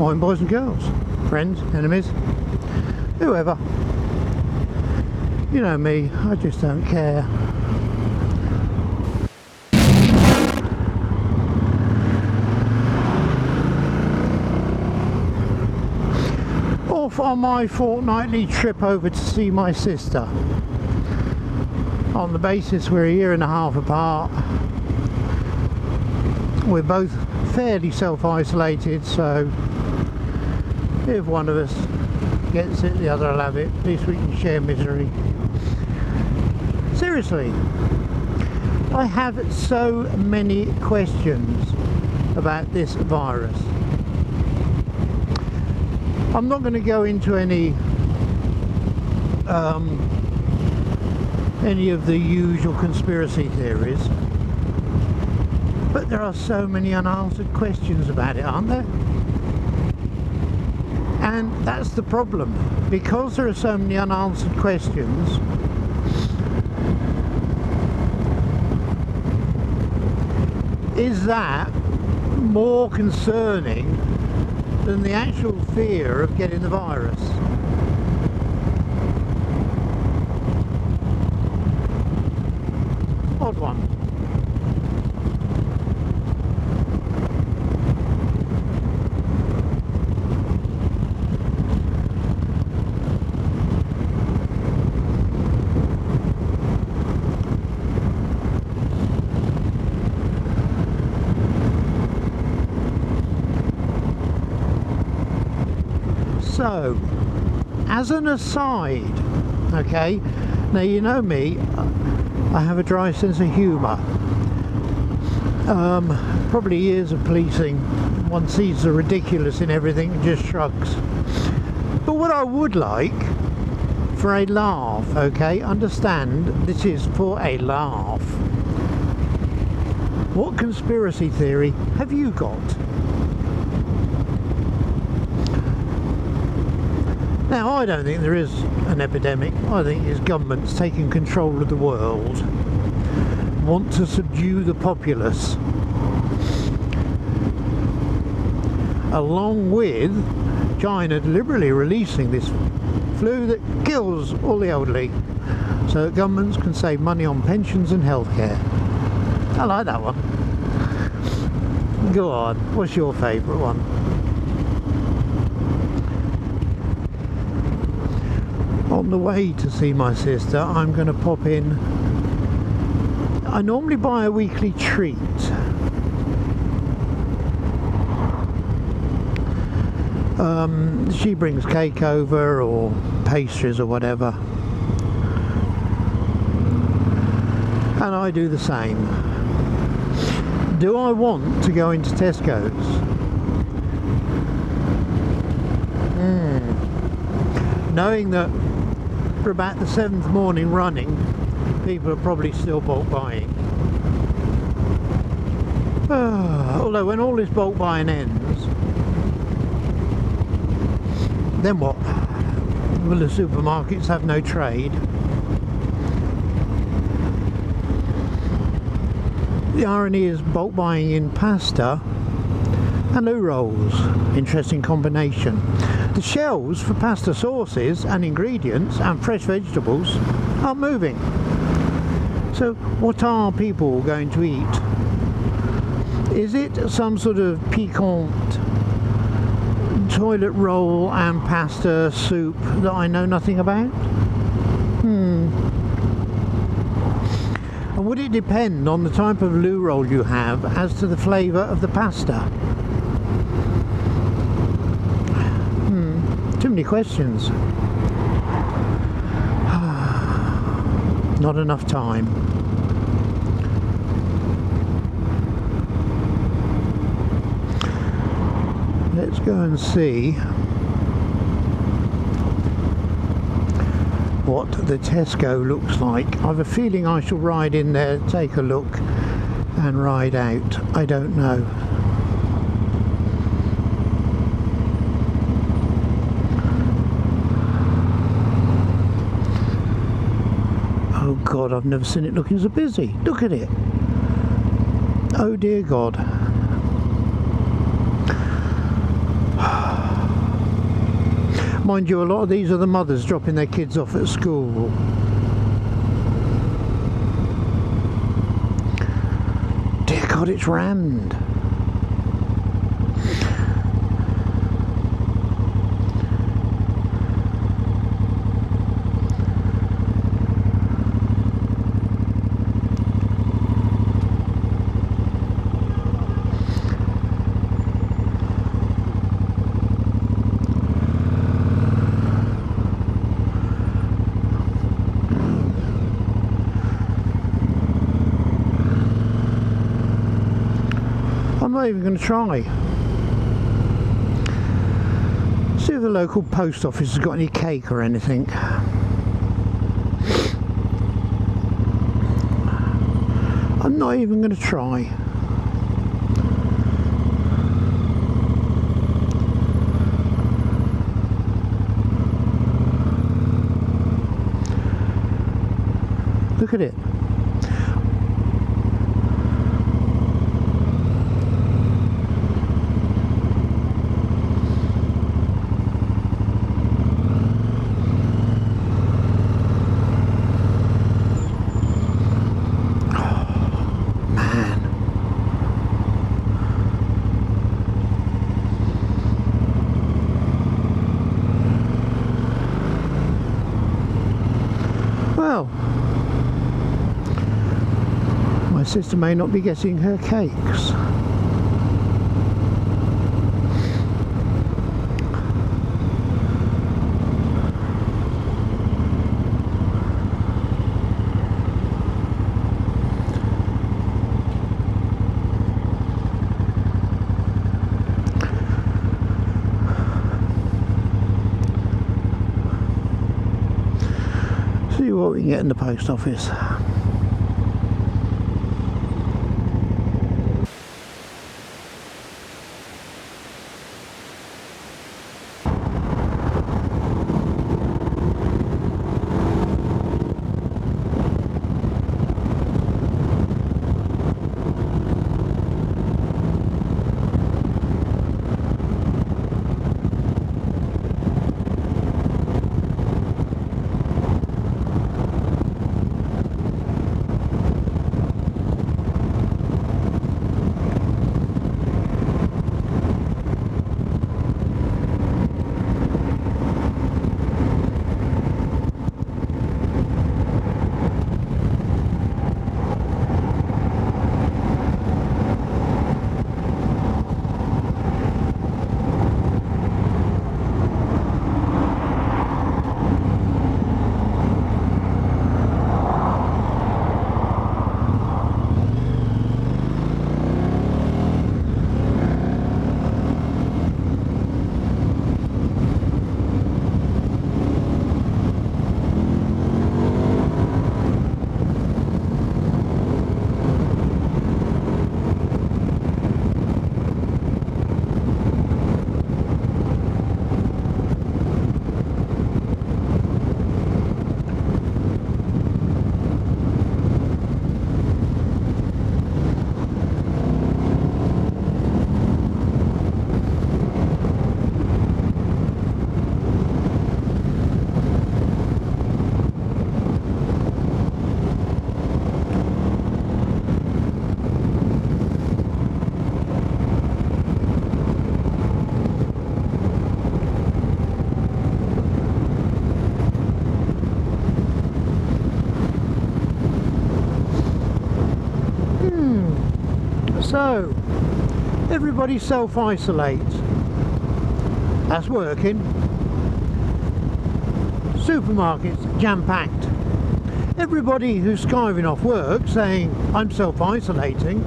Morning, boys and girls, friends, enemies, whoever. You know me, I just don't care. Off on my fortnightly trip over to see my sister. On the basis we're a year and a half apart. We're both fairly self-isolated, so if one of us gets it, the other will have it. At least we can share misery. Seriously, I have so many questions about this virus. I'm not going to go into any of the usual conspiracy theories, but there are so many unanswered questions about it, aren't there? And that's the problem. Because there are so many unanswered questions, is that more concerning than the actual fear of getting the virus? Odd one. So, as an aside, okay, now you know me, I have a dry sense of humour. Probably years of policing, one sees the ridiculous in everything and just shrugs. But what I would like, for a laugh, okay, understand this is for a laugh. What conspiracy theory have you got? Now, I don't think there is an epidemic. I think it's governments taking control of the world, want to subdue the populace, along with China deliberately releasing this flu that kills all the elderly, so that governments can save money on pensions and healthcare. I like that one. Go on, what's your favourite one? On the way to see my sister, I'm going to pop in. I normally buy a weekly treat. She brings cake over, or pastries or whatever, and I do the same. Do I want to go into Tesco's? Knowing that for about the 7th morning running, people are probably still bulk buying. Although when all this bulk buying ends, then what? Will the supermarkets have no trade? The irony is bulk buying in pasta and loo rolls. Interesting combination. The shelves for pasta sauces and ingredients and fresh vegetables aren't moving. So what are people going to eat? Is it some sort of piquant toilet roll and pasta soup that I know nothing about? And would it depend on the type of loo roll you have as to the flavour of the pasta? Too many questions. Not enough time. Let's go and see what the Tesco looks like. I have a feeling I shall ride in there, take a look and ride out. I don't know. Oh God, I've never seen it looking so busy. Look at it. Oh dear God. Mind you, a lot of these are the mothers dropping their kids off at school. Dear God, it's Rant. I'm not even going to try. See if the local post office has got any cake or anything. I'm not even going to try. Look at it. Well, my sister may not be getting her cakes. See what we can get in the post office. So, everybody self-isolates. That's working. Supermarkets jam-packed. Everybody who's skiving off work saying, I'm self-isolating,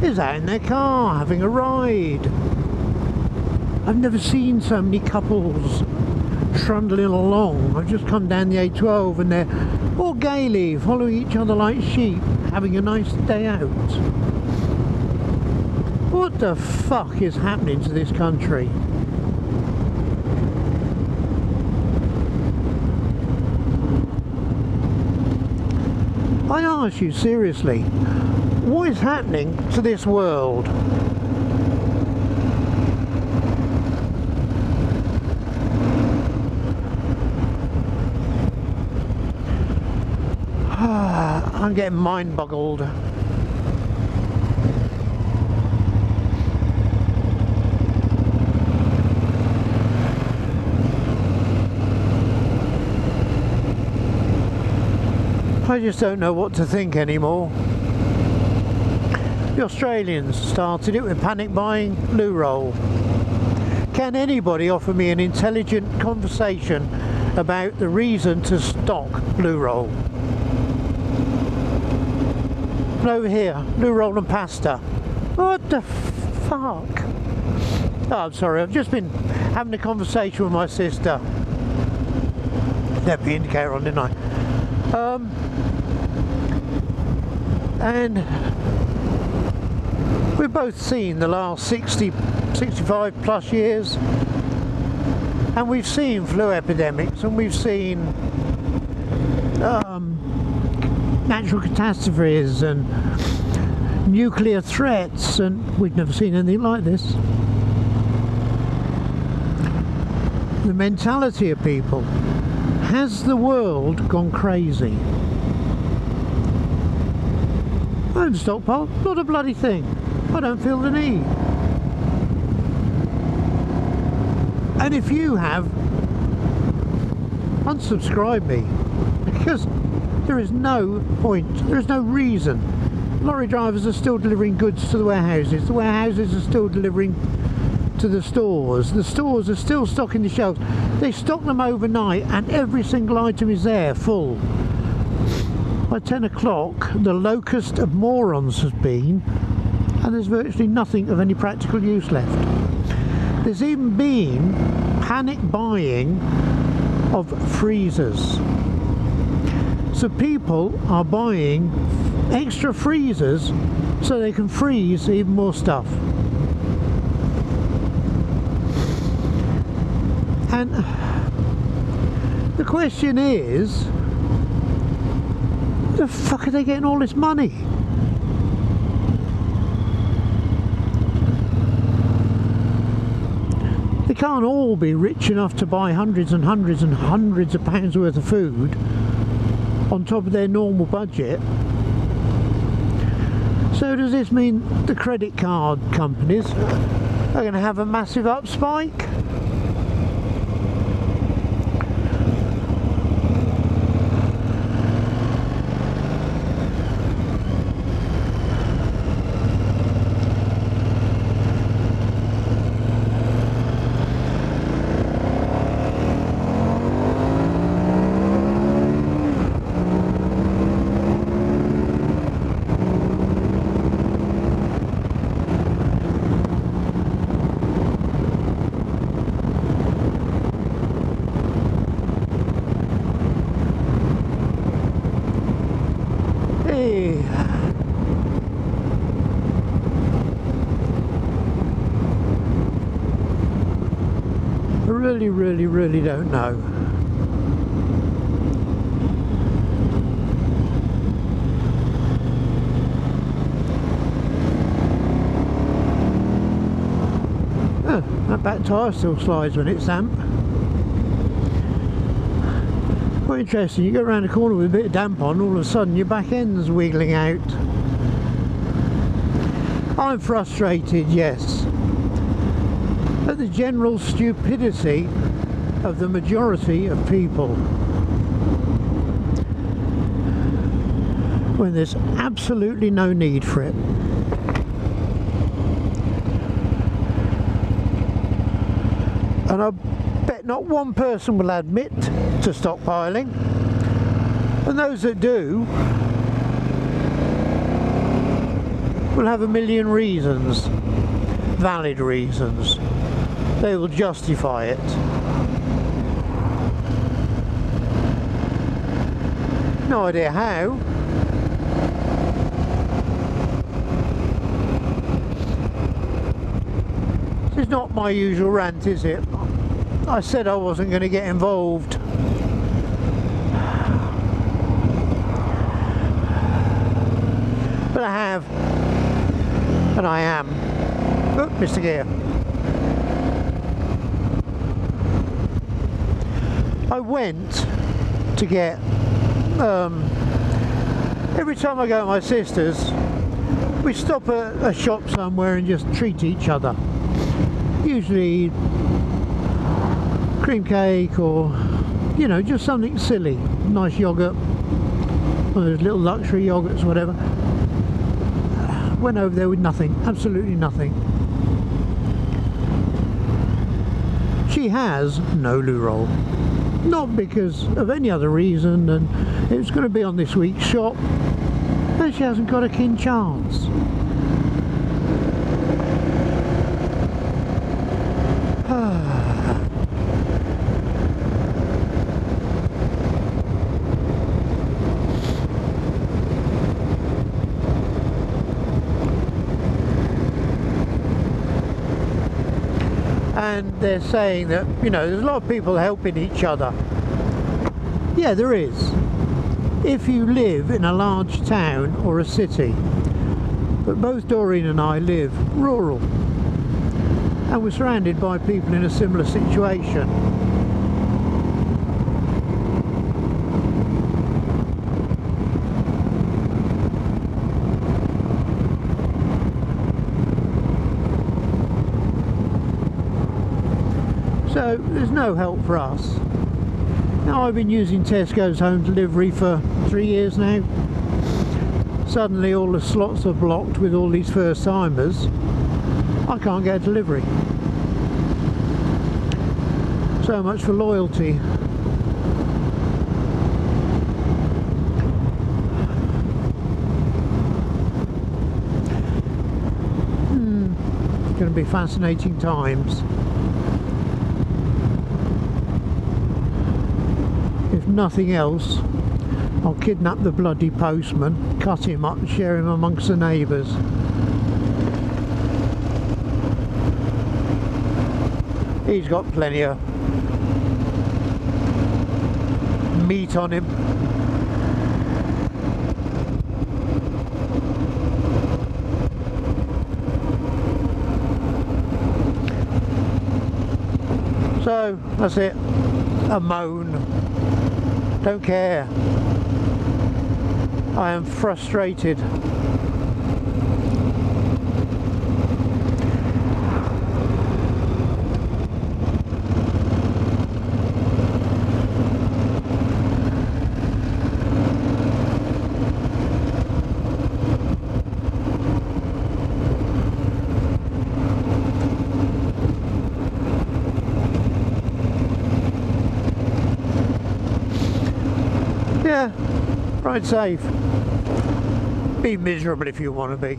is out in their car having a ride. I've never seen so many couples trundling along. I've just come down the A12 and they're all gaily following each other like sheep, having a nice day out. What the fuck is happening to this country? I ask you seriously, what is happening to this world? I'm getting mind boggled. I just don't know what to think anymore. The Australians started it with panic buying loo roll. Can anybody offer me an intelligent conversation about the reason to stock loo roll? And over here, loo roll and pasta. What the fuck? Oh, I'm sorry, I've just been having a conversation with my sister. Left the indicator on, didn't I? And we've both seen the last 65 plus years, and we've seen flu epidemics, and we've seen natural catastrophes and nuclear threats, and we've never seen anything like this. The mentality of people. Has the world gone crazy? I don't stockpile, not a bloody thing. I don't feel the need. And if you have, unsubscribe me, because there is no point, there is no reason. Lorry drivers are still delivering goods to the warehouses are still delivering to the stores are still stocking the shelves. They stock them overnight and every single item is there, full. By 10 o'clock the locust of morons has been, and there's virtually nothing of any practical use left. There's even been panic buying of freezers. So people are buying extra freezers so they can freeze even more stuff. And the question is, where the fuck are they getting all this money? They can't all be rich enough to buy hundreds and hundreds and hundreds of pounds worth of food on top of their normal budget. So does this mean the credit card companies are going to have a massive up spike? Really don't know. Oh, that back tyre still slides when it's damp. Quite interesting, you go around the corner with a bit of damp on, all of a sudden your back end's wiggling out. I'm frustrated, yes, at the general stupidity of the majority of people, when there's absolutely no need for it. And I bet not one person will admit to stockpiling, and those that do will have a million reasons, valid reasons. They will justify it. No idea how. This is not my usual rant, is it? I said I wasn't going to get involved. But I have. And I am. Oh, Mr. Gear. I went to get Every time I go to my sister's, we stop at a shop somewhere and just treat each other. Usually cream cake or, you know, just something silly. Nice yogurt, one of those little luxury yogurts, whatever. Went over there with nothing, absolutely nothing. She has no loo roll. Not because of any other reason than it was going to be on this week's shop, and she hasn't got a keen chance. And they're saying that, you know, there's a lot of people helping each other. Yeah, there is. If you live in a large town or a city. But both Doreen and I live rural. And we're surrounded by people in a similar situation. So there's no help for us. Now, I've been using Tesco's home delivery for 3 years now. Suddenly all the slots are blocked with all these first timers. I can't get a delivery. So much for loyalty. It's going to be fascinating times. If nothing else, I'll kidnap the bloody postman, cut him up and share him amongst the neighbours. He's got plenty of meat on him. So that's it. A moan. Don't care. I am frustrated. Yeah, ride safe. Be miserable if you want to be.